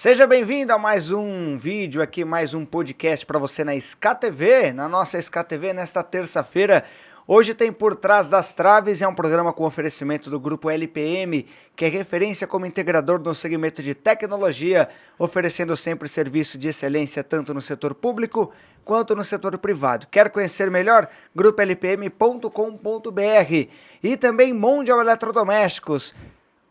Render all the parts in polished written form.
Seja bem-vindo a mais um vídeo aqui, mais um podcast para você na SKTV, na nossa SKTV nesta terça-feira. Hoje tem Por Trás das Traves, é um programa com oferecimento do Grupo LPM, que é referência como integrador no segmento de tecnologia, oferecendo sempre serviço de excelência tanto no setor público quanto no setor privado. Quer conhecer melhor? grupolpm.com.br e também Mondial Eletrodomésticos.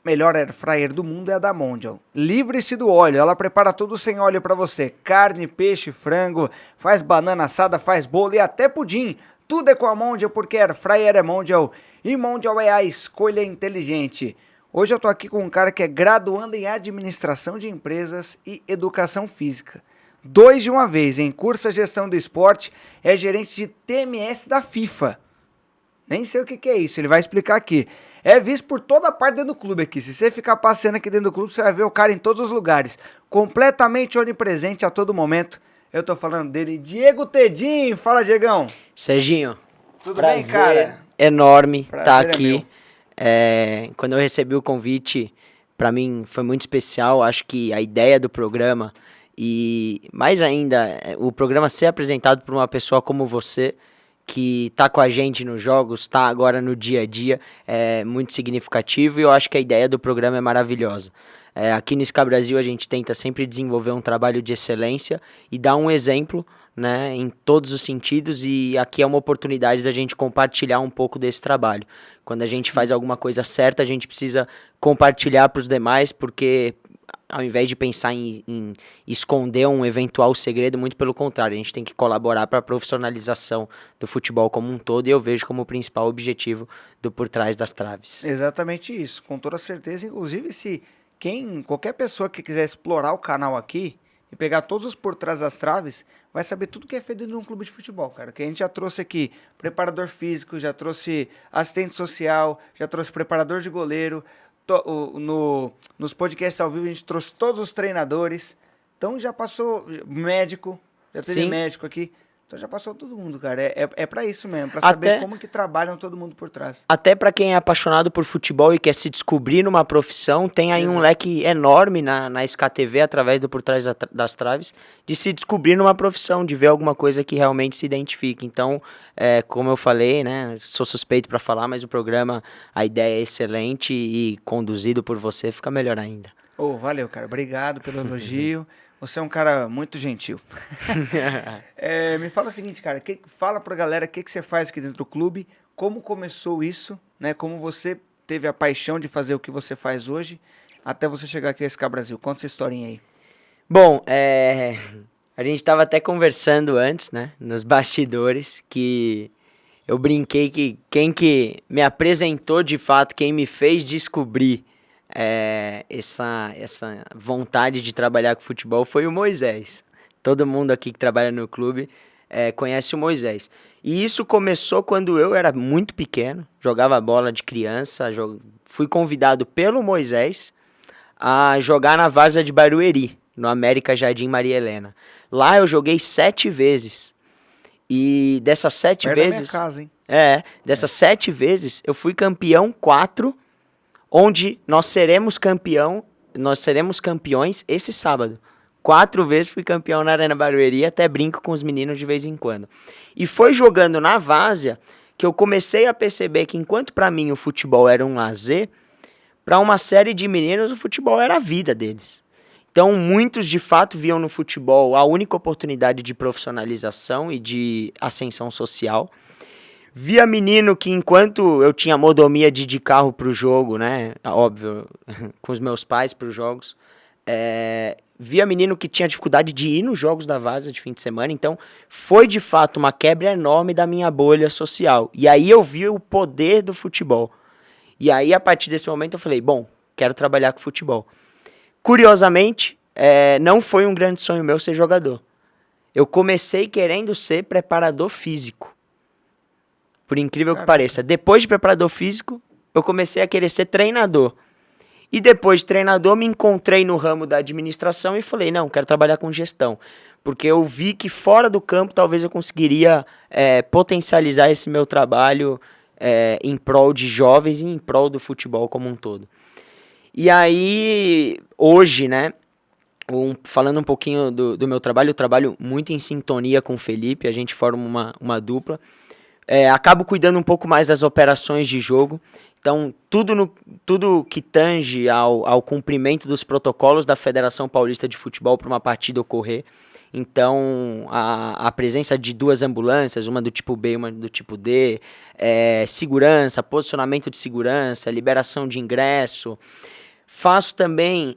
Melhor air fryer do mundo é a da Mondial. Livre-se do óleo, ela prepara tudo sem óleo para você. Carne, peixe, frango, faz banana assada, faz bolo e até pudim. Tudo é com a Mondial porque air fryer é Mondial e Mondial é a escolha inteligente. Hoje eu tô aqui com um cara que é graduando em administração de empresas e educação física. 2 de uma vez, em curso de gestão do esporte, é gerente de TMS da FIFA. Nem sei o que é isso, ele vai explicar aqui. É visto por toda parte dentro do clube aqui. Se você ficar passeando aqui dentro do clube, você vai ver o cara em todos os lugares. Completamente onipresente a todo momento. Eu tô falando dele, Diego Tedinho. Fala, Diegão. Serginho, Tudo bem, cara? Enorme estar Prazer aqui. Quando eu recebi o convite, para mim foi muito especial. Acho que a ideia do programa e, mais ainda, o programa ser apresentado por uma pessoa como você, que está com a gente nos jogos, está agora no dia a dia, é muito significativo e eu acho que a ideia do programa é maravilhosa. Aqui no SK Brasil a gente tenta sempre desenvolver um trabalho de excelência e dar um exemplo, né, em todos os sentidos, e aqui é uma oportunidade da gente compartilhar um pouco desse trabalho. Quando a gente faz alguma coisa certa, a gente precisa compartilhar para os demais, porque ao invés de pensar em esconder um eventual segredo, muito pelo contrário, a gente tem que colaborar para a profissionalização do futebol como um todo, e eu vejo como o principal objetivo do Por Trás das Traves. Exatamente isso, com toda certeza. Inclusive, se qualquer pessoa que quiser explorar o canal aqui e pegar todos os Por Trás das Traves, vai saber tudo que é feito num clube de futebol, cara. Que a gente já trouxe aqui preparador físico, já trouxe assistente social, já trouxe preparador de goleiro. Nos podcasts ao vivo a gente trouxe todos os treinadores. Então já passou médico, já teve médico aqui. Então já passou todo mundo, cara. É pra isso mesmo, pra saber como que trabalham todo mundo por trás. Até pra quem é apaixonado por futebol e quer se descobrir numa profissão, tem aí um leque enorme na SKTV, através do Por Trás das Traves, de se descobrir numa profissão, de ver alguma coisa que realmente se identifique. Então, como eu falei, né, sou suspeito pra falar, mas o programa, a ideia é excelente e conduzido por você fica melhor ainda. Valeu, cara. Obrigado pelo elogio. Você é um cara muito gentil. Me fala o seguinte, cara. Fala pra galera o que você faz aqui dentro do clube, como começou isso, né? Como você teve a paixão de fazer o que você faz hoje, até você chegar aqui a SK Brasil. Conta essa historinha aí. Bom, a gente estava até conversando antes, né? Nos bastidores, que eu brinquei que quem que me apresentou de fato, quem me fez descobrir essa vontade de trabalhar com futebol foi o Moisés. Todo mundo aqui que trabalha no clube conhece o Moisés. E isso começou quando eu era muito pequeno, jogava bola de criança, fui convidado pelo Moisés a jogar na várzea de Barueri, no América Jardim Maria Helena. Lá eu joguei 7 vezes. E dessas 7 vezes... Da minha casa, hein? Dessas 7 vezes eu fui campeão 4, onde nós seremos campeões esse sábado. 4 vezes fui campeão na Arena Barueri, até brinco com os meninos de vez em quando. E foi jogando na várzea que eu comecei a perceber que, enquanto para mim o futebol era um lazer, para uma série de meninos o futebol era a vida deles. Então muitos de fato viam no futebol a única oportunidade de profissionalização e de ascensão social. Via menino que, enquanto eu tinha mordomia de ir de carro pro jogo, né, óbvio, com os meus pais pros jogos, via menino que tinha dificuldade de ir nos jogos da várzea de fim de semana. Então foi de fato uma quebra enorme da minha bolha social. E aí eu vi o poder do futebol. E aí, a partir desse momento, eu falei, bom, quero trabalhar com futebol. Curiosamente, não foi um grande sonho meu ser jogador. Eu comecei querendo ser preparador físico. Por incrível que pareça. Depois de preparador físico, eu comecei a querer ser treinador. E depois de treinador, me encontrei no ramo da administração e falei, não, quero trabalhar com gestão. Porque eu vi que fora do campo, talvez eu conseguiria potencializar esse meu trabalho em prol de jovens e em prol do futebol como um todo. E aí, hoje, né, falando um pouquinho do meu trabalho, eu trabalho muito em sintonia com o Felipe, a gente forma uma dupla. Acabo cuidando um pouco mais das operações de jogo. Então, tudo que tange ao cumprimento dos protocolos da Federação Paulista de Futebol para uma partida ocorrer. Então, a presença de 2 ambulâncias, uma do tipo B e uma do tipo D, segurança, posicionamento de segurança, liberação de ingresso. Faço também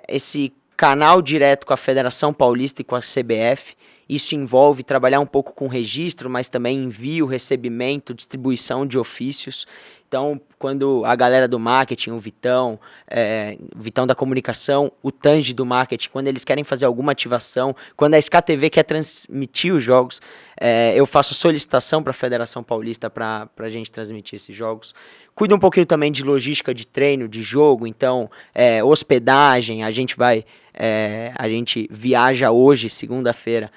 esse canal direto com a Federação Paulista e com a CBF. Isso envolve trabalhar um pouco com registro, mas também envio, recebimento, distribuição de ofícios. Então, quando a galera do marketing, o Vitão da comunicação, o Tange do marketing, quando eles querem fazer alguma ativação, quando a SKTV quer transmitir os jogos, eu faço solicitação para a Federação Paulista para a gente transmitir esses jogos. Cuido um pouquinho também de logística de treino, de jogo, então hospedagem, a gente viaja hoje, segunda-feira,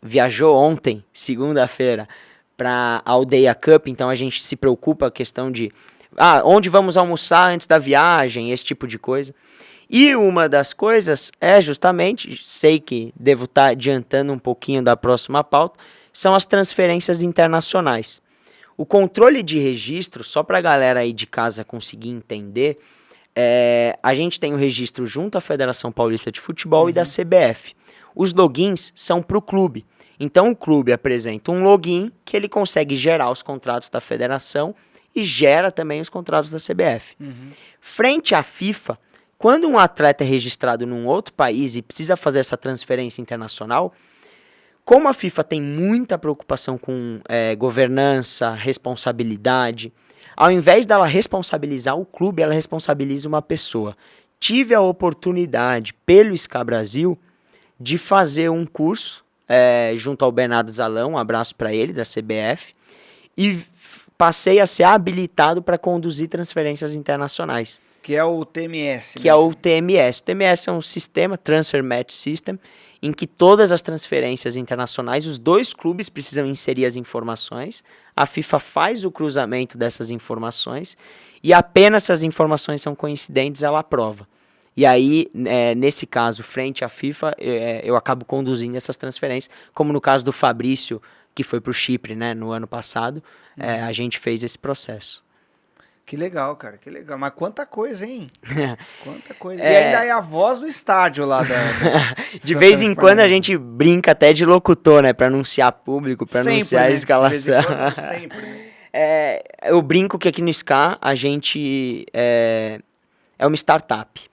viajou ontem, segunda-feira, para a Aldeia Cup, então a gente se preocupa com a questão de onde vamos almoçar antes da viagem, esse tipo de coisa. E uma das coisas justamente, sei que devo estar adiantando um pouquinho da próxima pauta, são as transferências internacionais. O controle de registro, só para a galera aí de casa conseguir entender, a gente tem o registro junto à Federação Paulista de Futebol e da CBF. Os logins são para o clube. Então o clube apresenta um login que ele consegue gerar os contratos da federação e gera também os contratos da CBF. Frente à FIFA, quando um atleta é registrado num outro país e precisa fazer essa transferência internacional, como a FIFA tem muita preocupação com governança, responsabilidade, ao invés dela responsabilizar o clube, ela responsabiliza uma pessoa. Tive a oportunidade, pelo SCA Brasil, de fazer um curso junto ao Bernardo Zalão, um abraço para ele, da CBF, e passei a ser habilitado para conduzir transferências internacionais. Que é o TMS. Que é o TMS. O TMS é um sistema, Transfer Match System, em que todas as transferências internacionais, os 2 clubes precisam inserir as informações, a FIFA faz o cruzamento dessas informações, e apenas se as informações são coincidentes, ela aprova. E aí, nesse caso, frente à FIFA, eu acabo conduzindo essas transferências, como no caso do Fabrício, que foi para o Chipre, né, no ano passado, a gente fez esse processo. Que legal, cara, que legal. Mas quanta coisa, hein? Quanta coisa. E ainda é a voz do estádio lá da de vez em quando a gente brinca até de locutor, né, para anunciar público, para anunciar a escalação. De vez em quando, sempre, né? Eu brinco que aqui no SCA a gente é uma startup.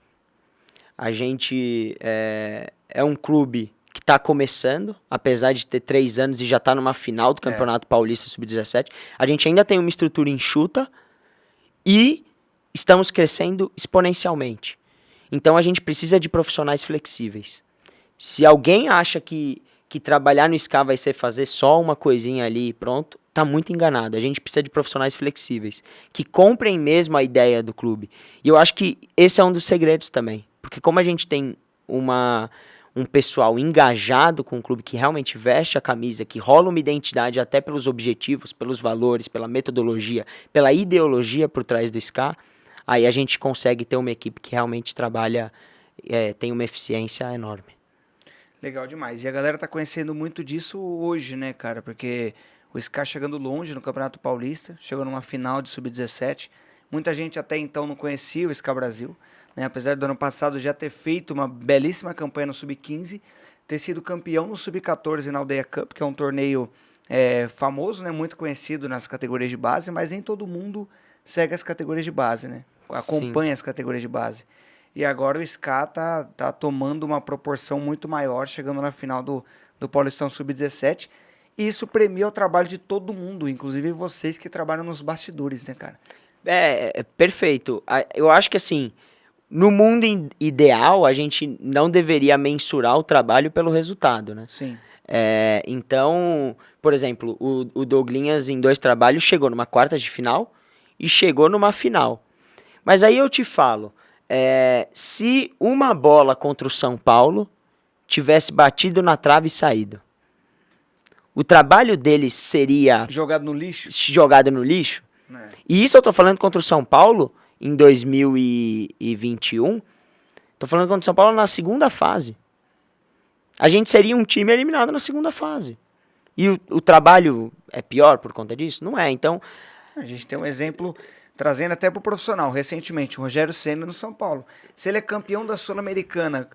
A gente é um clube que está começando, apesar de ter 3 anos e já está numa final do Campeonato Paulista Sub-17. A gente ainda tem uma estrutura enxuta e estamos crescendo exponencialmente. Então a gente precisa de profissionais flexíveis. Se alguém acha que trabalhar no SCA vai ser fazer só uma coisinha ali e pronto, tá muito enganado. A gente precisa de profissionais flexíveis, que comprem mesmo a ideia do clube. E eu acho que esse é um dos segredos também. Porque como a gente tem um pessoal engajado com o clube, que realmente veste a camisa, que rola uma identidade até pelos objetivos, pelos valores, pela metodologia, pela ideologia por trás do SCA, aí a gente consegue ter uma equipe que realmente trabalha, tem uma eficiência enorme. Legal demais. E a galera tá conhecendo muito disso hoje, né, cara? Porque o SCA chegando longe no Campeonato Paulista, chegou numa final de Sub-17. Muita gente até então não conhecia o SCA Brasil, né? Apesar do ano passado já ter feito uma belíssima campanha no Sub-15, ter sido campeão no Sub-14 na Aldeia Cup, que é um torneio famoso, né? Muito conhecido nas categorias de base, mas nem todo mundo segue as categorias de base, né? Acompanha as categorias de base. E agora o SCA tá tomando uma proporção muito maior, chegando na final do Paulistão Sub-17. E isso premia o trabalho de todo mundo, inclusive vocês que trabalham nos bastidores, né, cara? Perfeito. Eu acho que, assim, no mundo ideal, a gente não deveria mensurar o trabalho pelo resultado, né? Sim. Então, por exemplo, o Douglinhas, em 2 trabalhos, chegou numa quarta de final e chegou numa final. Mas aí eu te falo, se uma bola contra o São Paulo tivesse batido na trave e saído, o trabalho dele seria... Jogado no lixo? Jogado no lixo. E isso eu tô falando contra o São Paulo, em 2021, Tô falando contra o São Paulo na segunda fase. A gente seria um time eliminado na segunda fase. E o trabalho é pior por conta disso? Não é. Então, A gente tem um exemplo, trazendo até pro profissional, recentemente, o Rogério Ceni no São Paulo. Se ele é campeão da Sul-Americana...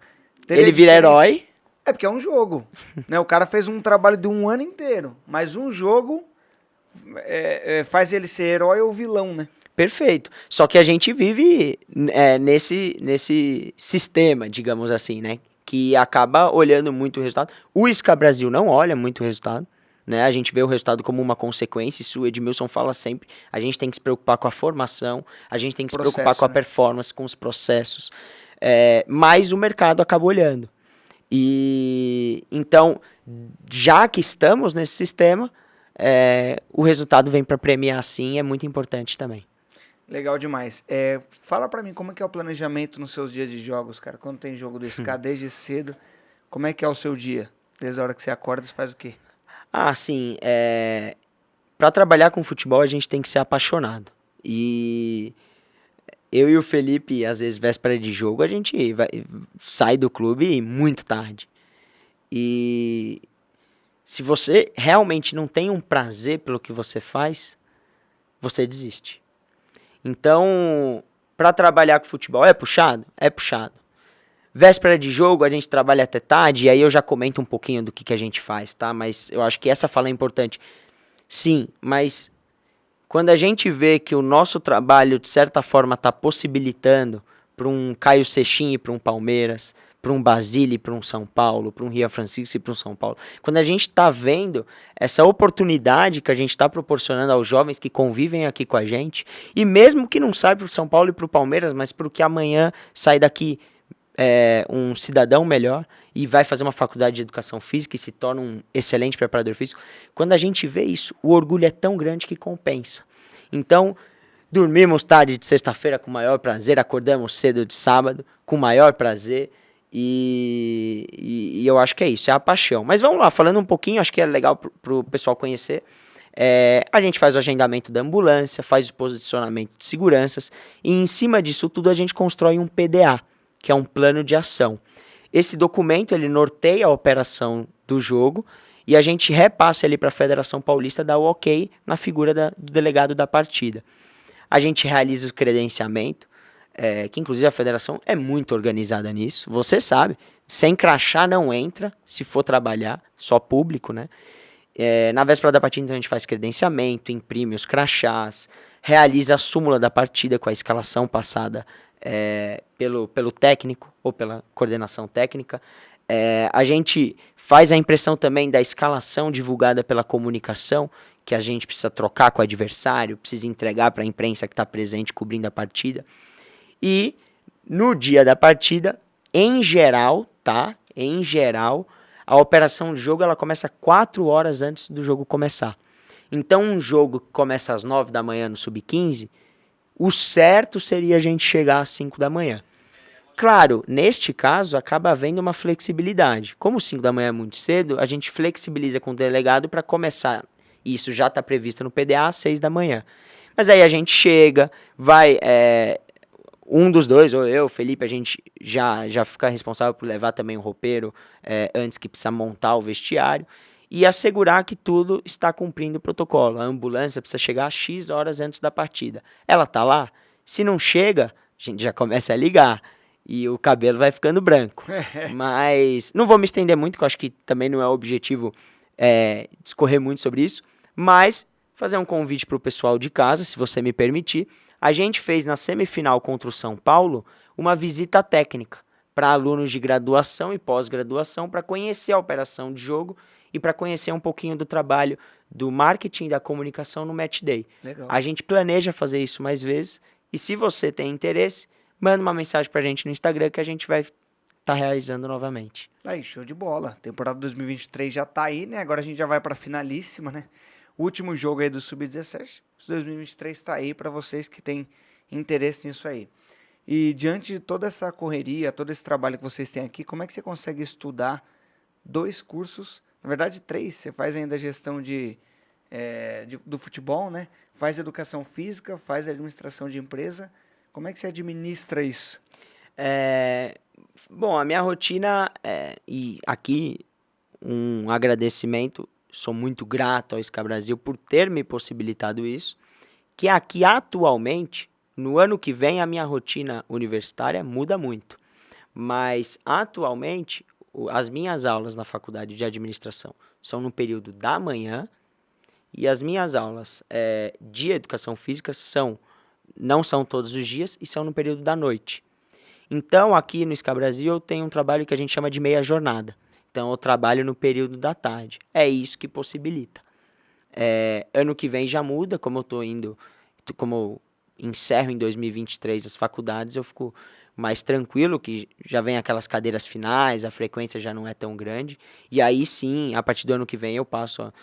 ele vira herói. É porque é um jogo. Né? O cara fez um trabalho de um ano inteiro. Mas um jogo faz ele ser herói ou vilão, né? Perfeito. Só que a gente vive nesse sistema, digamos assim, né? Que acaba olhando muito o resultado. O Isca Brasil não olha muito o resultado, né? A gente vê o resultado como uma consequência. Isso o Edmilson fala sempre. A gente tem que se preocupar com a formação, a gente tem que se preocupar com a performance, com os processos. Mas o mercado acaba olhando. E então, já que estamos nesse sistema, o resultado vem para premiar sim, é muito importante também. Legal demais. Fala pra mim como é que é o planejamento nos seus dias de jogos, cara. Quando tem jogo do SK desde cedo, como é que é o seu dia? Desde a hora que você acorda, você faz o quê? Sim. Para trabalhar com futebol, a gente tem que ser apaixonado. E eu e o Felipe, às vezes, véspera de jogo, a gente sai do clube muito tarde. E se você realmente não tem um prazer pelo que você faz, você desiste. Então, para trabalhar com futebol, é puxado? É puxado. Véspera de jogo, a gente trabalha até tarde, e aí eu já comento um pouquinho do que a gente faz, tá? Mas eu acho que essa fala é importante. Sim, mas quando a gente vê que o nosso trabalho, de certa forma, está possibilitando para um Caio Seixin e para um Palmeiras, para um Basile, para um São Paulo, para um Ria Francisco e para um São Paulo. Quando a gente está vendo essa oportunidade que a gente está proporcionando aos jovens que convivem aqui com a gente, e mesmo que não saia para o São Paulo e para o Palmeiras, mas para o que amanhã sai daqui um cidadão melhor e vai fazer uma faculdade de educação física e se torna um excelente preparador físico, quando a gente vê isso, o orgulho é tão grande que compensa. Então, dormimos tarde de sexta-feira com o maior prazer, acordamos cedo de sábado com o maior prazer, e eu acho que é isso, é a paixão. Mas vamos lá, falando um pouquinho, acho que é legal pro pessoal conhecer. A gente faz o agendamento da ambulância, faz o posicionamento de seguranças, e em cima disso tudo a gente constrói um PDA, que é um plano de ação. Esse documento, ele norteia a operação do jogo, e a gente repassa ele para a Federação Paulista, dar o ok na figura do delegado da partida. A gente realiza o credenciamento, que inclusive a federação é muito organizada nisso, você sabe, sem crachá não entra, se for trabalhar, só público, né? Na véspera da partida, então, a gente faz credenciamento, imprime os crachás, realiza a súmula da partida com a escalação passada pelo técnico ou pela coordenação técnica. A gente faz a impressão também da escalação divulgada pela comunicação, que a gente precisa trocar com o adversário, precisa entregar para a imprensa que está presente cobrindo a partida. E no dia da partida, em geral, a operação de jogo ela começa 4 horas antes do jogo começar. Então, um jogo que começa às 9 da manhã no Sub-15, o certo seria a gente chegar às 5 da manhã. Claro, neste caso, acaba havendo uma flexibilidade. Como 5 da manhã é muito cedo, a gente flexibiliza com o delegado para começar. Isso já está previsto no PDA às 6 da manhã. Mas aí a gente chega, vai... um dos dois, ou eu, Felipe, a gente já fica responsável por levar também o roupeiro antes que precisa montar o vestiário e assegurar que tudo está cumprindo o protocolo. A ambulância precisa chegar X horas antes da partida. Ela está lá? Se não chega, a gente já começa a ligar e o cabelo vai ficando branco. Mas não vou me estender muito, porque eu acho que também não é o objetivo discorrer muito sobre isso, mas fazer um convite para o pessoal de casa, se você me permitir. A gente fez na semifinal contra o São Paulo uma visita técnica para alunos de graduação e pós-graduação para conhecer a operação de jogo e para conhecer um pouquinho do trabalho do marketing e da comunicação no Match Day. Legal. A gente planeja fazer isso mais vezes e se você tem interesse, manda uma mensagem para a gente no Instagram que a gente vai estar realizando novamente. Aí, show de bola. Temporada 2023 já tá aí, né? Agora a gente já vai para finalíssima, né? O último jogo aí do Sub-17, 2023 está aí para vocês que têm interesse nisso aí. E diante de toda essa correria, todo esse trabalho que vocês têm aqui, como é que você consegue estudar 2 cursos, na verdade 3, você faz ainda a gestão do futebol, né? Faz educação física, faz administração de empresa, como é que você administra isso? Bom, a minha rotina, e aqui um agradecimento, sou muito grato ao SCA Brasil por ter me possibilitado isso, que aqui atualmente, no ano que vem, a minha rotina universitária muda muito. Mas atualmente, as minhas aulas na faculdade de administração são no período da manhã e as minhas aulas de educação física não são todos os dias e são no período da noite. Então, aqui no SCA Brasil, eu tenho um trabalho que a gente chama de meia jornada. Então, eu trabalho no período da tarde. É isso que possibilita. Ano que vem já muda, como eu encerro em 2023 as faculdades, eu fico mais tranquilo, que já vem aquelas cadeiras finais, a frequência já não é tão grande. E aí sim, a partir do ano que vem, eu passo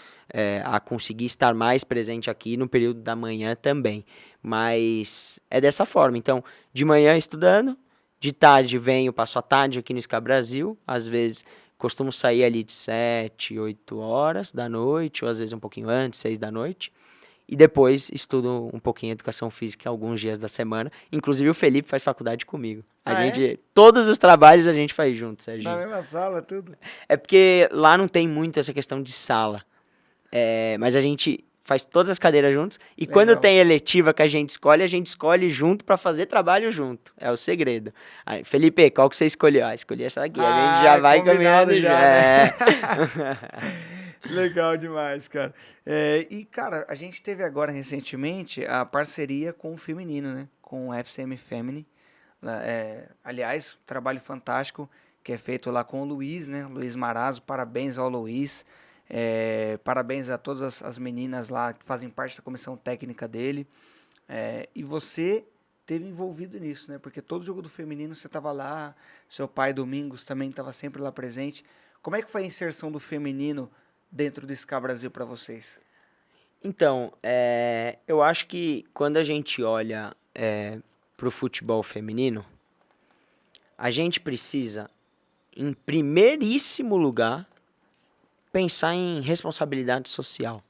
a conseguir estar mais presente aqui no período da manhã também. Mas é dessa forma. Então, de manhã estudando, de tarde venho, passo a tarde aqui no SCA Brasil, às vezes costumo sair ali de 7, 8 horas da noite, ou às vezes um pouquinho antes, 6 da noite. E depois estudo um pouquinho educação física alguns dias da semana. Inclusive o Felipe faz faculdade comigo. Todos os trabalhos a gente faz junto, Serginho. Na mesma sala, tudo? É porque lá não tem muito essa questão de sala. Mas a gente faz todas as cadeiras juntos. E Legal. quando tem eletiva que a gente escolhe junto para fazer trabalho junto. É o segredo. Aí, Felipe, qual que você escolheu? Escolhi essa aqui. A gente já vai caminhando já. Né? Legal demais, cara. E, cara, a gente teve agora recentemente a parceria com o feminino, né? Com o FCM Femini. Aliás, trabalho fantástico que é feito lá com o Luiz, né? Luiz Marazzo, parabéns ao Luiz. Parabéns a todas as meninas lá que fazem parte da comissão técnica dele. E você teve envolvido nisso, né? Porque todo jogo do feminino você estava lá, seu pai Domingos também estava sempre lá presente. Como é que foi a inserção do feminino dentro do SCA Brasil para vocês? Então, eu acho que quando a gente olha para o futebol feminino, a gente precisa, em primeiríssimo lugar, pensar em responsabilidade social.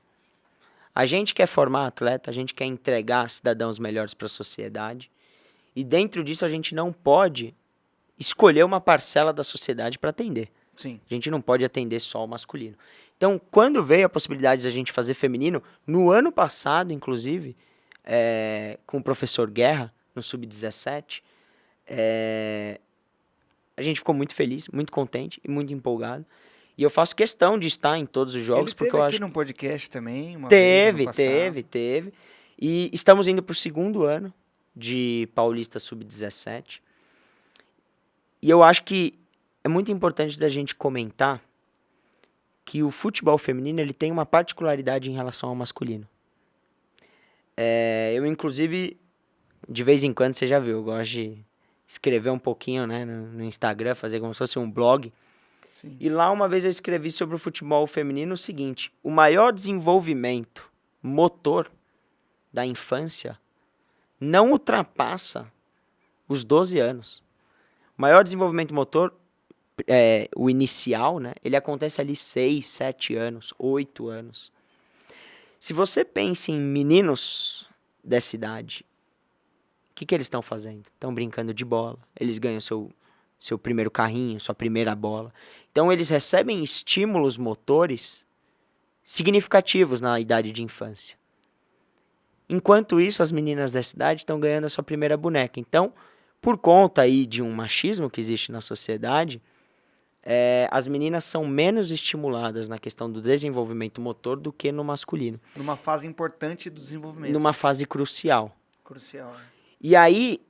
A gente quer formar atleta, a gente quer entregar cidadãos melhores para a sociedade, e dentro disso a gente não pode escolher uma parcela da sociedade para atender. Sim. A gente não pode atender só o masculino. Então, quando veio a possibilidade de a gente fazer feminino, no ano passado, inclusive, com o professor Guerra, no Sub-17, a gente ficou muito feliz, muito contente e muito empolgado. E eu faço questão de estar em todos os jogos. Ele teve porque eu aqui acho... num podcast também, uma Teve. vez, E estamos indo para o 2º ano de Paulista Sub-17. E eu acho que é muito importante da gente comentar que o futebol feminino ele tem uma particularidade em relação ao masculino. Eu, inclusive, de vez em quando, você já viu, eu gosto de escrever um pouquinho, né, no Instagram, fazer como se fosse um blog. Sim. E lá uma vez eu escrevi sobre o futebol feminino o seguinte: o maior desenvolvimento motor da infância não ultrapassa os 12 anos. O maior desenvolvimento motor, o inicial, né, ele acontece ali 6, 7 anos, 8 anos. Se você pensa em meninos dessa idade, o que eles estão fazendo? Estão brincando de bola, eles ganham seu primeiro carrinho, sua primeira bola. Então eles recebem estímulos motores significativos na idade de infância. Enquanto isso, as meninas dessa idade estão ganhando a sua primeira boneca. Então, por conta aí de um machismo que existe na sociedade, as meninas são menos estimuladas na questão do desenvolvimento motor do que no masculino. Numa fase importante do desenvolvimento. Numa fase crucial. Crucial, né? E aí,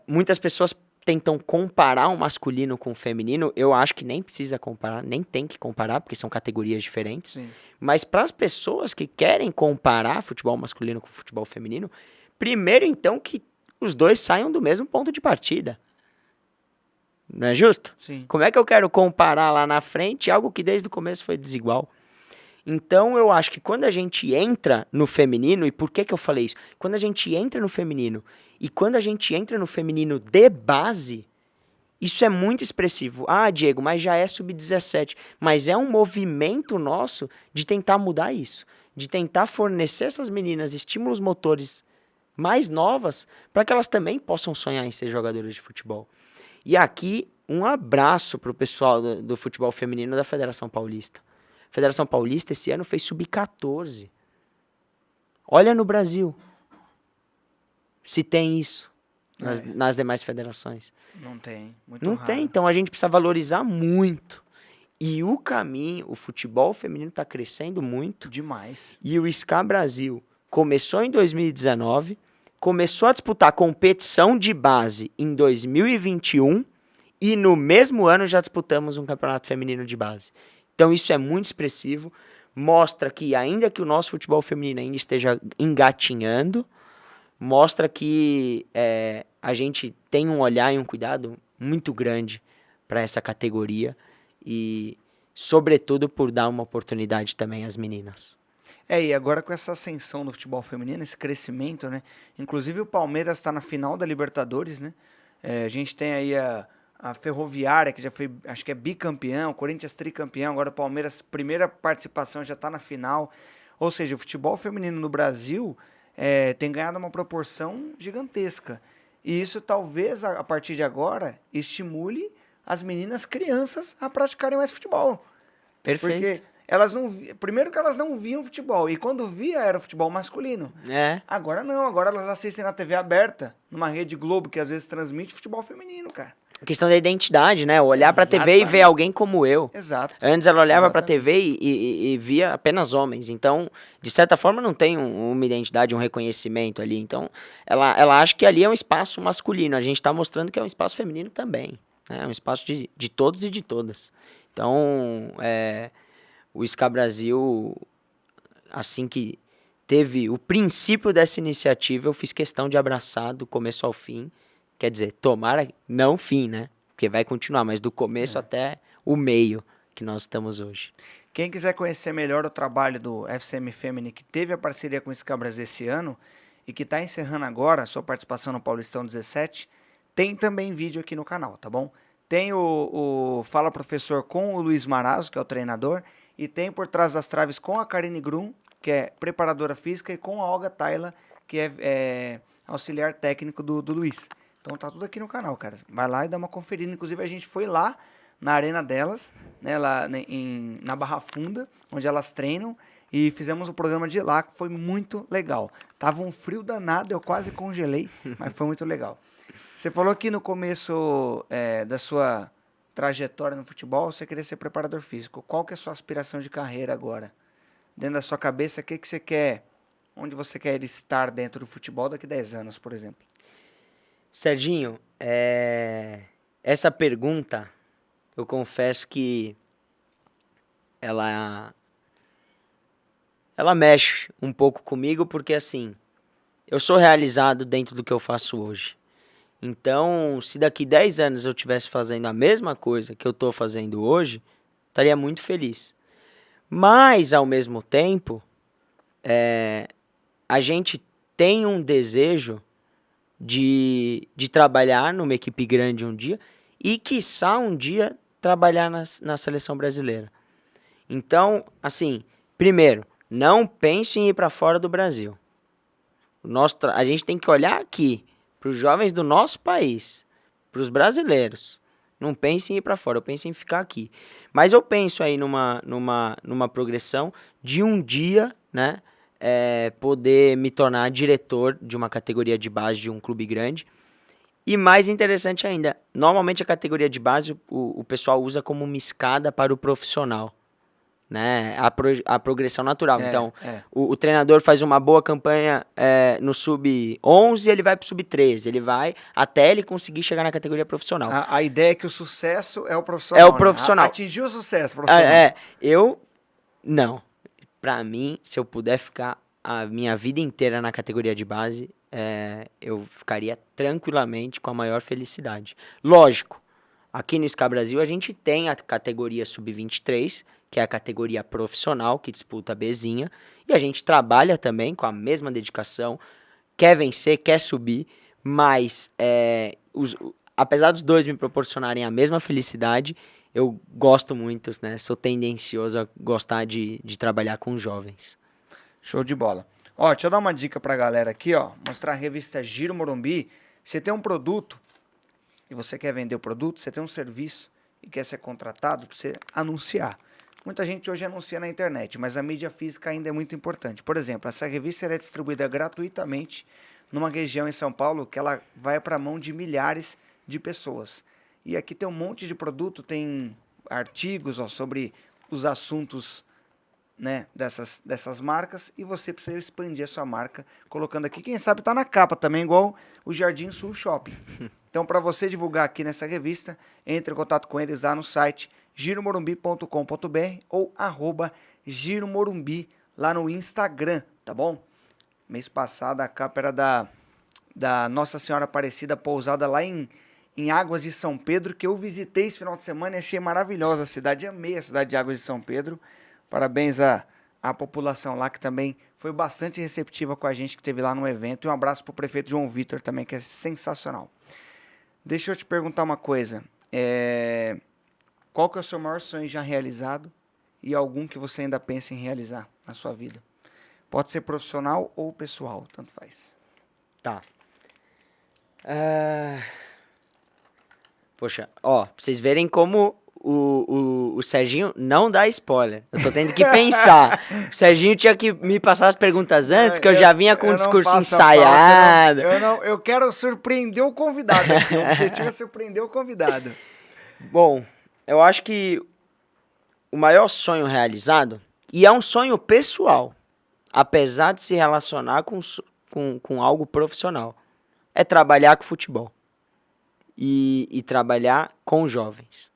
muitas pessoas tentam comparar o masculino com o feminino. Eu acho que nem precisa comparar, nem tem que comparar, porque são categorias diferentes. Sim. Mas para as pessoas que querem comparar futebol masculino com futebol feminino, primeiro então que os dois saiam do mesmo ponto de partida. Não é justo? Sim. Como é que eu quero comparar lá na frente algo que desde o começo foi desigual? Então eu acho que quando a gente entra no feminino, e por que eu falei isso? Quando a gente entra no feminino e quando a gente entra no feminino de base, isso é muito expressivo. Ah, Diego, mas já é sub-17. Mas é um movimento nosso de tentar mudar isso. De tentar fornecer essas meninas estímulos motores mais novas para que elas também possam sonhar em ser jogadoras de futebol. E aqui, um abraço pro pessoal do futebol feminino da Federação Paulista. A Federação Paulista esse ano fez sub-14. Olha no Brasil se tem isso nas demais federações. Não tem, muito Não raro. tem, então a gente precisa valorizar muito. E o futebol feminino está crescendo muito. Demais. E o SCA Brasil começou em 2019, começou a disputar competição de base em 2021 e no mesmo ano já disputamos um campeonato feminino de base. Então isso é muito expressivo, mostra que ainda que o nosso futebol feminino ainda esteja engatinhando, mostra que a gente tem um olhar e um cuidado muito grande para essa categoria e, sobretudo, por dar uma oportunidade também às meninas. E agora com essa ascensão do futebol feminino, esse crescimento, né? Inclusive o Palmeiras está na final da Libertadores, né? A gente tem aí a Ferroviária, que já foi, acho que é bicampeão, o Corinthians tricampeão, agora o Palmeiras, primeira participação, já está na final. Ou seja, o futebol feminino no Brasil tem ganhado uma proporção gigantesca. E isso talvez, a partir de agora, estimule as meninas crianças a praticarem mais futebol. Perfeito. Porque elas não primeiro que elas não viam futebol, e quando via era futebol masculino. Agora não, agora elas assistem na TV aberta, numa Rede Globo que às vezes transmite futebol feminino, cara. A questão da identidade, né? Olhar pra TV e ver alguém como eu. Exato. Antes ela olhava pra TV e via apenas homens. Então, de certa forma, não tem uma identidade, um reconhecimento ali. Então, ela acha que ali é um espaço masculino. A gente tá mostrando que é um espaço feminino também. Né? É um espaço de todos e de todas. Então, o SCA Brasil, assim que teve o princípio dessa iniciativa, eu fiz questão de abraçar do começo ao fim. Quer dizer, tomara, não fim, né? Porque vai continuar, mas do começo até o meio que nós estamos hoje. Quem quiser conhecer melhor o trabalho do FCM Femini, que teve a parceria com o SCA Brasil esse ano e que está encerrando agora a sua participação no Paulistão 17, tem também vídeo aqui no canal, tá bom? Tem o Fala Professor com o Luiz Marazzo, que é o treinador, e tem Por Trás das Traves com a Karine Grum, que é preparadora física, e com a Olga Tayla, que é auxiliar técnico do Luiz. Então tá tudo aqui no canal, cara. Vai lá e dá uma conferida. Inclusive a gente foi lá na arena delas, né, lá na Barra Funda, onde elas treinam, e fizemos o programa de lá, que foi muito legal. Tava um frio danado, eu quase congelei, mas foi muito legal. Você falou que no começo da sua trajetória no futebol, você queria ser preparador físico. Qual que é a sua aspiração de carreira agora? Dentro da sua cabeça, o que você quer? Onde você quer estar dentro do futebol daqui a 10 anos, por exemplo? Serginho, essa pergunta, eu confesso que ela mexe um pouco comigo, porque assim, eu sou realizado dentro do que eu faço hoje. Então, se daqui 10 anos eu estivesse fazendo a mesma coisa que eu estou fazendo hoje, estaria muito feliz. Mas, ao mesmo tempo, a gente tem um desejo de trabalhar numa equipe grande um dia e, quiçá, um dia trabalhar na seleção brasileira. Então, assim, primeiro, não pense em ir para fora do Brasil. A gente tem que olhar aqui para os jovens do nosso país, para os brasileiros. Não pense em ir para fora, eu penso em ficar aqui. Mas eu penso aí numa progressão de um dia, né, poder me tornar diretor de uma categoria de base de um clube grande. E mais interessante ainda, normalmente a categoria de base o pessoal usa como uma escada para o profissional, né? A progressão natural. Então, o treinador faz uma boa campanha no sub-11, ele vai para o sub-13, ele vai até ele conseguir chegar na categoria profissional. A ideia é que o sucesso é o profissional. É o profissional. Né? Atingir o sucesso profissional. Não. Para mim, se eu puder ficar a minha vida inteira na categoria de base, eu ficaria tranquilamente com a maior felicidade. Lógico, aqui no SCA Brasil a gente tem a categoria sub-23, que é a categoria profissional, que disputa a Bzinha, e a gente trabalha também com a mesma dedicação, quer vencer, quer subir, mas apesar dos dois me proporcionarem a mesma felicidade, eu gosto muito, né? Sou tendencioso a gostar de trabalhar com jovens. Show de bola. Ó, deixa eu dar uma dica pra galera aqui, ó. Mostrar a revista Giro Morumbi. Você tem um produto e você quer vender o produto, você tem um serviço e quer ser contratado para você anunciar. Muita gente hoje anuncia na internet, mas a mídia física ainda é muito importante. Por exemplo, essa revista é distribuída gratuitamente numa região em São Paulo que ela vai para a mão de milhares de pessoas. E aqui tem um monte de produto, tem artigos sobre os assuntos, né, dessas marcas, e você precisa expandir a sua marca colocando aqui, quem sabe tá na capa também, igual o Jardim Sul Shopping. Então, para você divulgar aqui nessa revista, entre em contato com eles lá no site giromorumbi.com.br ou @giromorumbi lá no Instagram, tá bom? Mês passado a capa era da Nossa Senhora Aparecida, pousada lá em Águas de São Pedro, que eu visitei esse final de semana e achei maravilhosa a cidade, amei a cidade de Águas de São Pedro. Parabéns à população lá, que também foi bastante receptiva com a gente que esteve lá no evento. E um abraço para o prefeito João Vitor também, que é sensacional. Deixa eu te perguntar uma coisa. Qual que é o seu maior sonho já realizado e algum que você ainda pensa em realizar na sua vida? Pode ser profissional ou pessoal, tanto faz. Tá. Poxa, ó, pra vocês verem como o Serginho não dá spoiler. Eu tô tendo que pensar. O Serginho tinha que me passar as perguntas antes, que eu já vinha com o discurso ensaiado. Eu quero surpreender o convidado aqui. O objetivo é surpreender o convidado. Bom, eu acho que o maior sonho realizado, e é um sonho pessoal, apesar de se relacionar com algo profissional, é trabalhar com futebol. E trabalhar com jovens.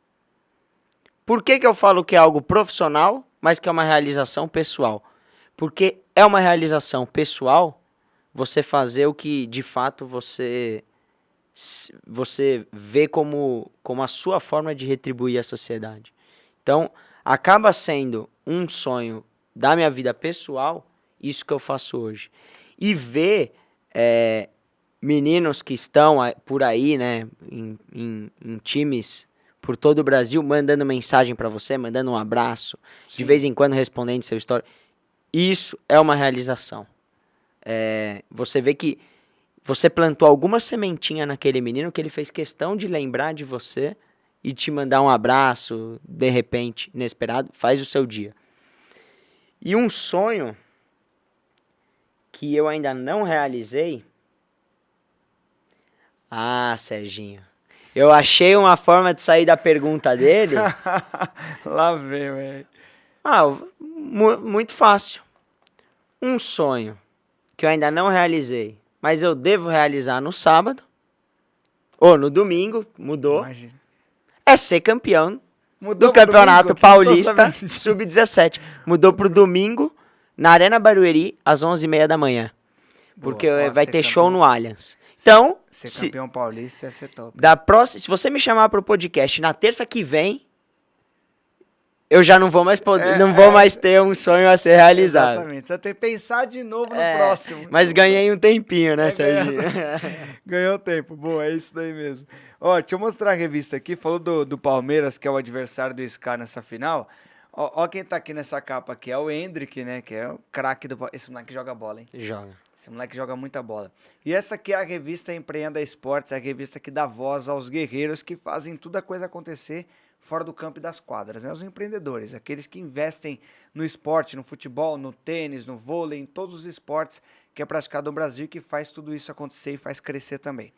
Por que eu falo que é algo profissional, mas que é uma realização pessoal? Porque é uma realização pessoal você fazer o que de fato você vê como a sua forma de retribuir a sociedade. Então, acaba sendo um sonho da minha vida pessoal, isso que eu faço hoje. E ver meninos que estão por aí, né, em times por todo o Brasil, mandando mensagem para você, mandando um abraço, sim, de vez em quando respondendo seu story. Isso é uma realização. Você vê que você plantou alguma sementinha naquele menino que ele fez questão de lembrar de você e te mandar um abraço, de repente, inesperado, faz o seu dia. E um sonho que eu ainda não realizei... Ah, Serginho, eu achei uma forma de sair da pergunta dele. Lá vem, velho. Muito fácil. Um sonho que eu ainda não realizei, mas eu devo realizar no sábado, ou no domingo, mudou. Imagina. É ser campeão do Campeonato Paulista Sub-17. Mudou pro domingo, na Arena Barueri, às 11h30 da manhã. Porque vai ter show no Allianz. Então, ser campeão paulista ia ser top. Se você me chamar pro podcast na terça que vem, eu já não vou mais mais ter um sonho a ser realizado. Exatamente. Você vai ter que pensar de novo no próximo. Mas ganhei um tempinho, né, Serginho? Ganhou tempo. Boa, é isso daí mesmo. Ó, deixa eu mostrar a revista aqui. Falou do Palmeiras, que é o adversário do SK nessa final. Ó quem tá aqui nessa capa aqui. É o Hendrick, né? Que é o craque do... Esse moleque joga bola, hein? Joga. Esse moleque joga muita bola. E essa aqui é a revista Empreenda Esportes, a revista que dá voz aos guerreiros que fazem toda a coisa acontecer fora do campo e das quadras, né? Os empreendedores, aqueles que investem no esporte, no futebol, no tênis, no vôlei, em todos os esportes que é praticado no Brasil e que faz tudo isso acontecer e faz crescer também.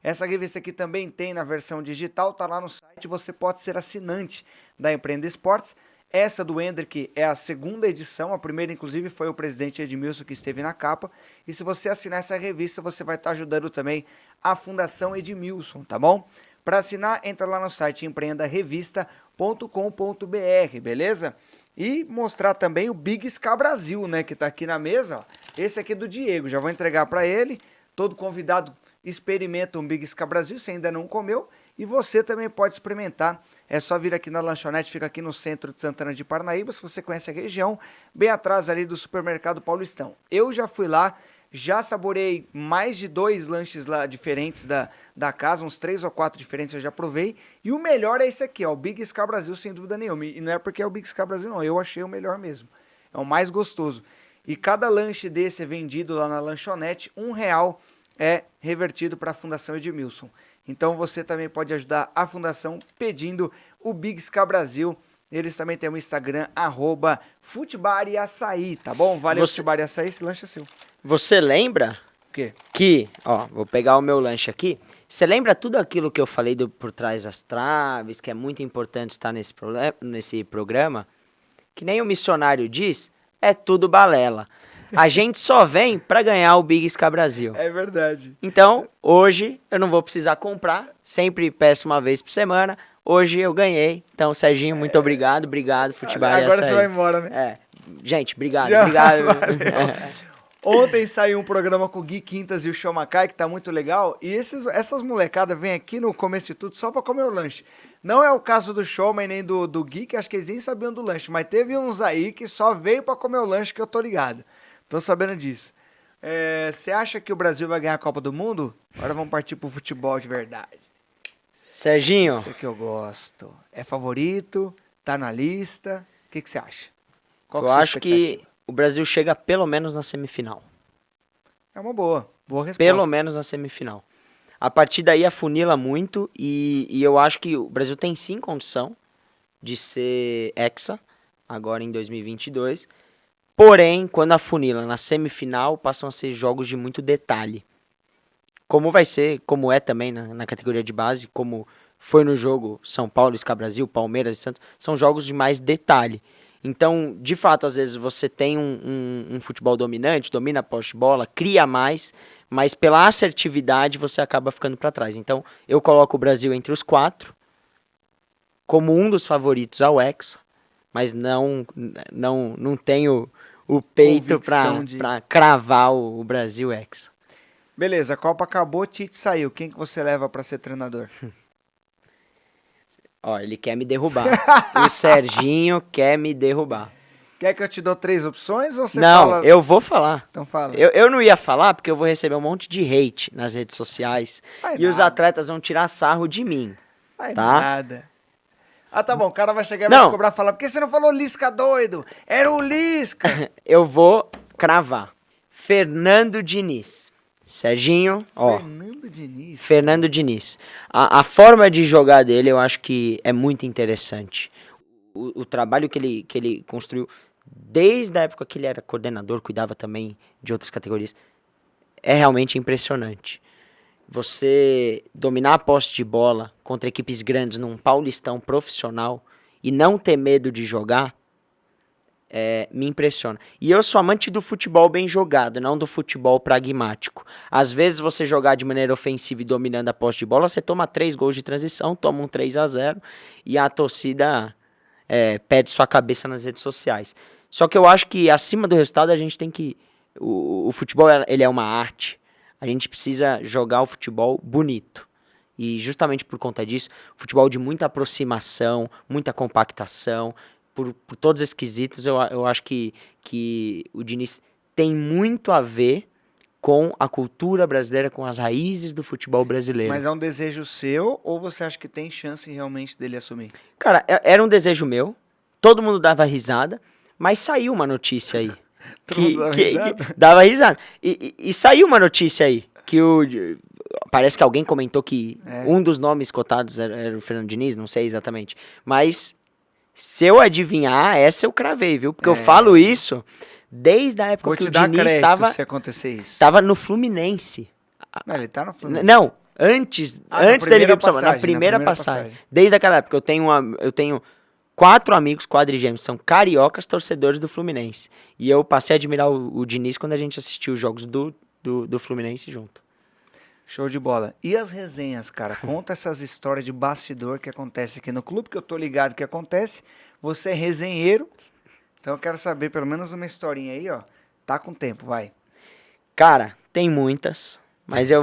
Essa revista aqui também tem na versão digital, tá lá no site, você pode ser assinante da Empreenda Esportes. Essa do Hendrick é a segunda edição, a primeira inclusive foi o presidente Edmilson que esteve na capa, e se você assinar essa revista você vai estar ajudando também a Fundação Edmilson, tá bom? Para assinar, entra lá no site empreendarevista.com.br, beleza? E mostrar também o Big Ska Brasil, né, que tá aqui na mesa, ó. Esse aqui é do Diego, já vou entregar para ele, todo convidado experimenta um Big Ska Brasil, se ainda não comeu, e você também pode experimentar. É só vir aqui na lanchonete, fica aqui no centro de Santana de Parnaíba, se você conhece a região, bem atrás ali do supermercado Paulistão. Eu já fui lá, já saboreei mais de 2 lanches lá diferentes da casa, uns 3 ou 4 diferentes eu já provei, e o melhor é esse aqui, ó, o Big Ska Brasil, sem dúvida nenhuma, e não é porque é o Big Ska Brasil não, eu achei o melhor mesmo, é o mais gostoso. E cada lanche desse é vendido lá na lanchonete, R$1 é revertido para a Fundação Edmilson. Então você também pode ajudar a fundação pedindo o Big Sky Brasil. Eles também têm o Instagram, @Futebariaçaí, tá bom? Valeu, Futebariaçaí, esse lanche é seu. Você lembra O quê? que, ó, vou pegar o meu lanche aqui. Você lembra tudo aquilo que eu falei por trás das traves, que é muito importante estar nesse programa? Que nem o missionário diz, é tudo balela. A gente só vem pra ganhar o Big Sky Brasil. É verdade. Então, hoje eu não vou precisar comprar, sempre peço uma vez por semana. Hoje eu ganhei. Então, Serginho, muito obrigado, Futebariaçaí. Agora você vai embora, né? É. Gente, obrigado. Ontem saiu um programa com o Gui Quintas e o Show Macai, que tá muito legal. E essas molecadas vêm aqui no começo de tudo só pra comer o lanche. Não é o caso do Showman nem do Gui, que acho que eles nem sabiam do lanche. Mas teve uns aí que só veio pra comer o lanche, que eu tô ligado. Tô sabendo disso. Você acha que o Brasil vai ganhar a Copa do Mundo? Agora vamos partir pro futebol de verdade. Serginho. Esse que eu gosto. É favorito? Tá na lista? O que você acha? Qual Eu acho que o Brasil chega pelo menos na semifinal. É uma boa resposta. Pelo menos na semifinal. A partir daí afunila muito e eu acho que o Brasil tem sim condição de ser hexa agora em 2022. Porém, quando afunila na semifinal, passam a ser jogos de muito detalhe. Como vai ser, como é também na categoria de base, como foi no jogo São Paulo, Sky Brasil, Palmeiras e Santos, são jogos de mais detalhe. Então, de fato, às vezes você tem um futebol dominante, domina a posse de bola, cria mais, mas pela assertividade você acaba ficando para trás. Então, eu coloco o Brasil entre os 4, como um dos favoritos ao Hexa, mas não tenho o peito para cravar o Brasil Hexa. Beleza, a Copa acabou, Tite saiu. Quem que você leva para ser treinador? Ó, ele quer me derrubar. O Serginho quer me derrubar. Quer que eu te dou 3 opções ou você fala? Não, eu vou falar. Então fala. Eu não ia falar porque eu vou receber um monte de hate nas redes sociais. Os atletas vão tirar sarro de mim. Vai tá? Nada. Ah, tá bom, o cara vai chegar e vai te cobrar e falar, por que você não falou Lisca doido? Era o Lisca. Eu vou cravar. Fernando Diniz. Serginho, Fernando Diniz. A forma de jogar dele eu acho que é muito interessante. O trabalho que ele construiu desde a época que ele era coordenador, cuidava também de outras categorias, é realmente impressionante. Você dominar a posse de bola contra equipes grandes num Paulistão profissional e não ter medo de jogar, me impressiona. E eu sou amante do futebol bem jogado, não do futebol pragmático. Às vezes você jogar de maneira ofensiva e dominando a posse de bola, você toma 3 gols de transição, toma um 3-0 e a torcida pede sua cabeça nas redes sociais. Só que eu acho que acima do resultado a gente tem que... O futebol ele é uma arte. A gente precisa jogar o futebol bonito. E justamente por conta disso, futebol de muita aproximação, muita compactação... Por todos os quesitos, eu acho que o Diniz tem muito a ver com a cultura brasileira, com as raízes do futebol brasileiro. Mas é um desejo seu ou você acha que tem chance realmente dele assumir? Cara, era um desejo meu, todo mundo dava risada, mas saiu uma notícia aí. que dava risada. E saiu uma notícia aí, que parece que alguém comentou que um dos nomes cotados era o Fernando Diniz, não sei exatamente, mas... Se eu adivinhar, essa eu cravei, viu? Porque eu falo isso desde a época que o Diniz estava... se acontecer isso. Tava no Fluminense. Não, ele tá no Fluminense. Não, antes dele vir pro São Paulo, na primeira passagem. Desde aquela época, eu tenho 4 amigos quadrigêmeos, são cariocas, torcedores do Fluminense. E eu passei a admirar o Diniz quando a gente assistiu os jogos do Fluminense junto. Show de bola. E as resenhas, cara? Conta essas histórias de bastidor que acontece aqui no clube, que eu tô ligado que acontece. Você é resenheiro, então eu quero saber pelo menos uma historinha aí, ó. Tá com tempo, vai. Cara, tem muitas, mas eu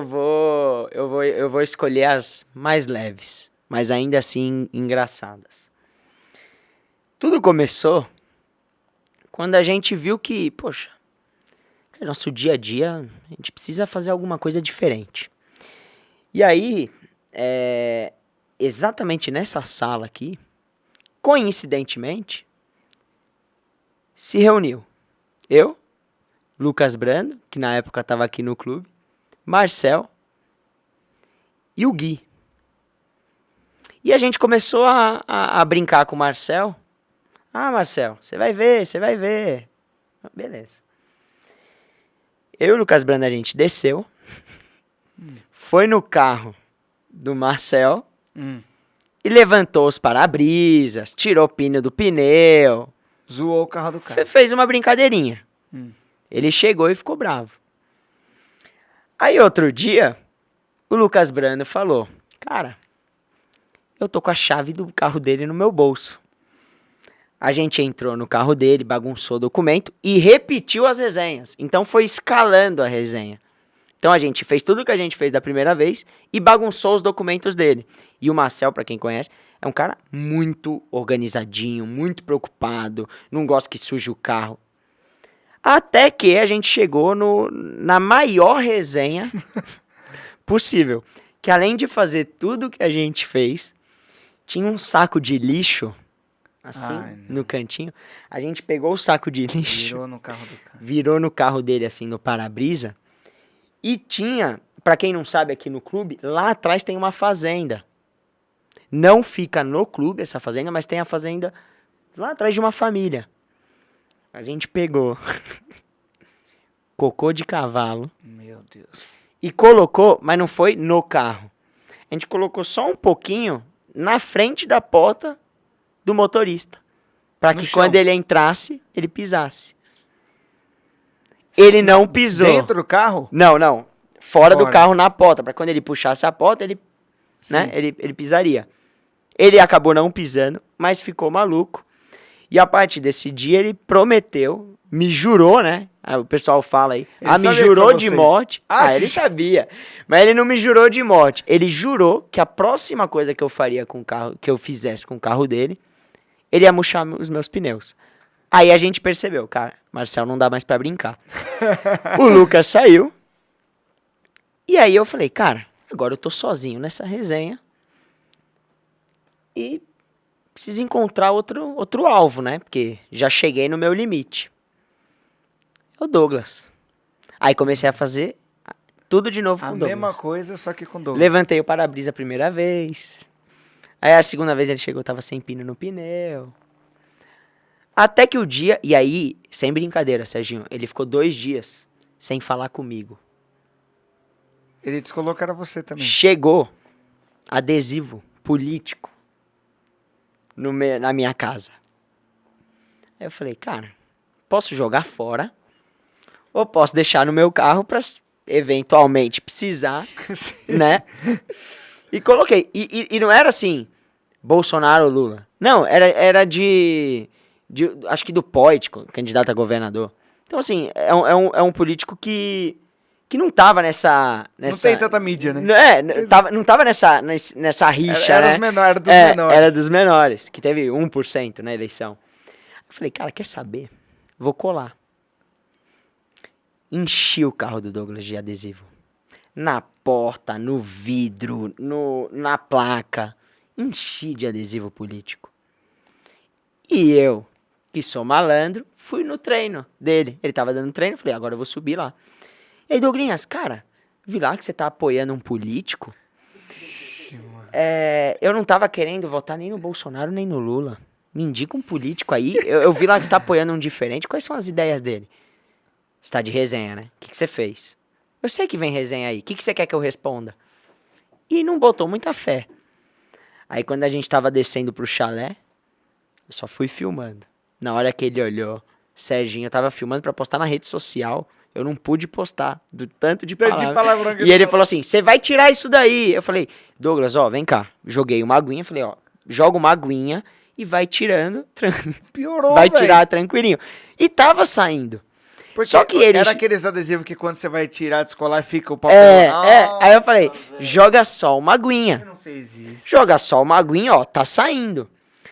vou escolher as mais leves, mas ainda assim engraçadas. Tudo começou quando a gente viu que, poxa, nosso dia a dia, a gente precisa fazer alguma coisa diferente. E aí, exatamente nessa sala aqui, coincidentemente, se reuniu eu, Lucas Brando, que na época estava aqui no clube, Marcel e o Gui. E a gente começou a brincar com o Marcel. Ah, Marcel, você vai ver, você vai ver. Beleza. Eu e o Lucas Brando, a gente desceu, foi no carro do Marcel e levantou os para-brisas, tirou o pino do pneu. Zoou o carro do cara. Fez uma brincadeirinha. Ele chegou e ficou bravo. Aí outro dia, o Lucas Brando falou, cara, eu tô com a chave do carro dele no meu bolso. A gente entrou no carro dele, bagunçou o documento e repetiu as resenhas. Então foi escalando a resenha. Então a gente fez tudo o que a gente fez da primeira vez e bagunçou os documentos dele. E o Marcel, pra quem conhece, é um cara muito organizadinho, muito preocupado, não gosta que suje o carro. Até que a gente chegou na maior resenha possível. Que além de fazer tudo que a gente fez, tinha um saco de lixo, assim, no cantinho. A gente pegou o saco de lixo, Virou no carro do cara. virou no carro dele, assim, no para-brisa. E tinha, pra quem não sabe aqui no clube, lá atrás tem uma fazenda. Não fica no clube essa fazenda, mas tem a fazenda lá atrás de uma família. A gente pegou cocô de cavalo. Meu Deus. E colocou, mas não foi no carro. A gente colocou só um pouquinho na frente da porta do motorista. Pra que quando ele entrasse, ele pisasse. Ele não pisou. Dentro do carro? Não. Fora do carro, na porta. Pra quando ele puxasse a porta, ele pisaria. Ele acabou não pisando, mas ficou maluco. E a partir desse dia, ele prometeu, me jurou, né? O pessoal fala aí. Me jurou de morte. Ele sabia. Mas ele não me jurou de morte. Ele jurou que a próxima coisa que eu faria com o carro, que eu fizesse com o carro dele, ele ia murchar os meus pneus. Aí a gente percebeu, cara, Marcel, não dá mais pra brincar. O Lucas saiu. E aí eu falei, cara, agora eu tô sozinho nessa resenha. E preciso encontrar outro alvo, né? Porque já cheguei no meu limite. O Douglas. Aí comecei a fazer tudo de novo com o Douglas. A mesma coisa, só que com Douglas. Levantei o para-brisa a primeira vez. Aí a segunda vez ele chegou, tava sem pino no pneu. Até que o dia... E aí, sem brincadeira, Serginho, ele ficou 2 dias sem falar comigo. Ele descolou que era você também. Chegou adesivo político na minha casa. Aí eu falei, cara, posso jogar fora ou posso deixar no meu carro pra eventualmente precisar, né? E coloquei. E não era assim, Bolsonaro ou Lula. Não, era de acho que do Poit, candidato a governador. Então, assim, é um político que não tava nessa... Não tem tanta mídia, né? Não tava nessa rixa, era né? Era dos menores. Era dos menores, que teve 1% na eleição. Eu falei, cara, quer saber? Vou colar. Enchi o carro do Douglas de adesivo. Na porta, no vidro, na placa. Enchi de adesivo político. E eu, que sou malandro, fui no treino dele. Ele tava dando treino, falei, agora eu vou subir lá. E aí, Douglinhas, cara, vi lá que você tá apoiando um político. Eu não tava querendo votar nem no Bolsonaro, nem no Lula. Me indica um político aí. Eu vi lá que você tá apoiando um diferente. Quais são as ideias dele? Você tá de resenha, né? O que você fez? Eu sei que vem resenha aí. O que você quer que eu responda? E não botou muita fé. Aí, quando a gente tava descendo pro chalé, eu só fui filmando. Na hora que ele olhou, Serginho, eu tava filmando pra postar na rede social. Eu não pude postar, do tanto de palavra. E ele falou assim, você vai tirar isso daí. Eu falei, Douglas, ó, vem cá. Joguei uma aguinha, falei, ó, joga uma aguinha e vai tirando. Piorou, vai tirar tranquilinho. E tava saindo. Porque só que ele... Era aqueles adesivos que quando você vai tirar, descolar, fica o papel. Aí eu falei, joga só uma aguinha. Você não fez isso. Joga só uma aguinha, ó, tá saindo.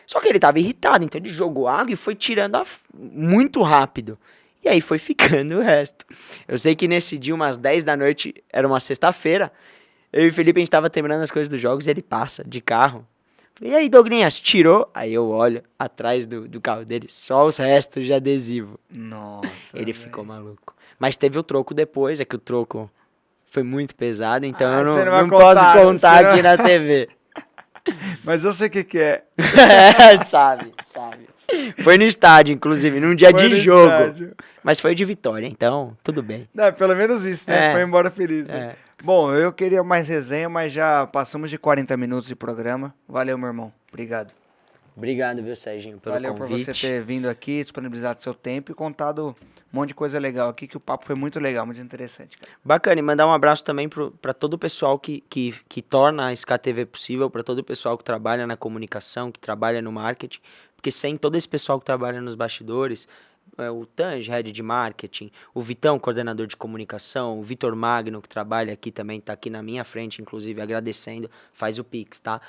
Só que ele tava irritado, então ele jogou água e foi tirando muito rápido. E aí foi ficando o resto. Eu sei que nesse dia, umas 10 da noite, era uma sexta-feira, eu e o Felipe, a gente tava terminando as coisas dos jogos e ele passa de carro. E aí, Douglinhas, tirou? Aí eu olho atrás do carro dele, só os restos de adesivo. Nossa, ele ficou maluco. Mas teve o troco depois, é que o troco Foi muito pesado, então eu você não vai posso contar, contar você aqui não- na TV. Mas eu sei o que é. Sabe. Foi no estádio, inclusive, num dia Foi de no jogo. estádio. Mas foi de vitória, então tudo bem. Não, pelo menos isso, né? É. Foi embora feliz, né? É. Bom, eu queria mais resenha, mas já passamos de 40 minutos de programa. Valeu, meu irmão. Obrigado. Obrigado, viu, Serginho, pelo Valeu por convite. você ter vindo aqui, disponibilizado seu tempo e contado um monte de coisa legal aqui, que o papo foi muito legal, muito interessante, cara. Bacana, e mandar um abraço também para todo o pessoal que torna a SKTV possível, para todo o pessoal que trabalha na comunicação, que trabalha no marketing, porque sem todo esse pessoal que trabalha nos bastidores, o Tange, head de marketing, o Vitão, coordenador de comunicação, o Vitor Magno, que trabalha aqui também, tá aqui na minha frente, inclusive, agradecendo, faz o Pix, tá?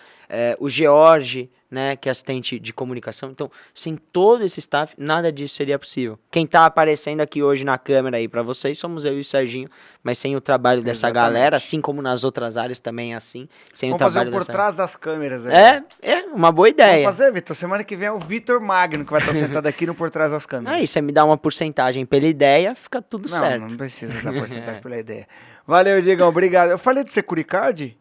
O George, né, que é assistente de comunicação. Então, sem todo esse staff, nada disso seria possível. Quem tá aparecendo aqui hoje na câmera aí pra vocês somos eu e o Serginho, mas sem o trabalho dessa Exatamente. galera, assim como nas outras áreas também é assim, sem Vamos o fazer trabalho um por dessa... trás das câmeras aí. É uma boa Vamos ideia. fazer, Vitor? Semana que vem é o Vitor Magno que vai estar sentado aqui no por trás das câmeras. Aí, você me dá uma porcentagem pela ideia, fica tudo certo. Não precisa dar porcentagem pela ideia. Valeu, Diegão, obrigado. Eu falei do Securicard?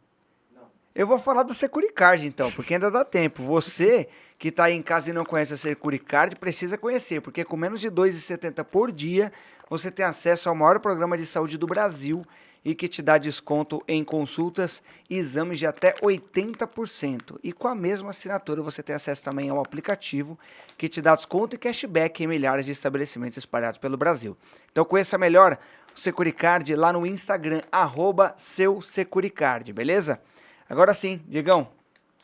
Não. Eu vou falar do Securicard, então, porque ainda dá tempo. Você que está aí em casa e não conhece a Securicard, precisa conhecer, porque com menos de R$ 2,70 por dia, você tem acesso ao maior programa de saúde do Brasil e que te dá desconto em consultas e exames de até 80%. E com a mesma assinatura, você tem acesso também ao aplicativo que te dá desconto e cashback em milhares de estabelecimentos espalhados pelo Brasil. Então conheça melhor o Securicard lá no Instagram, @seusecuricard, beleza? Agora sim, Diegão,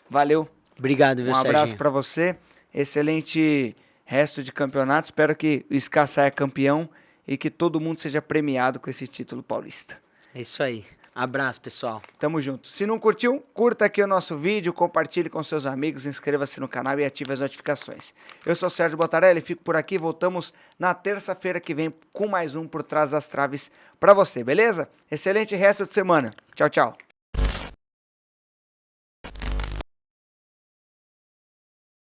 valeu. Obrigado, viu, Um abraço Serginho? para você, excelente resto de campeonato, espero que o SK saia campeão e que todo mundo seja premiado com esse título paulista. É isso aí. Abraço, pessoal. Tamo junto. Se não curtiu, curta aqui o nosso vídeo, compartilhe com seus amigos, inscreva-se no canal e ative as notificações. Eu sou o Sérgio Botarelli, fico por aqui, voltamos na terça-feira que vem com mais um Por Trás das Traves pra você, beleza? Excelente resto de semana. Tchau, tchau.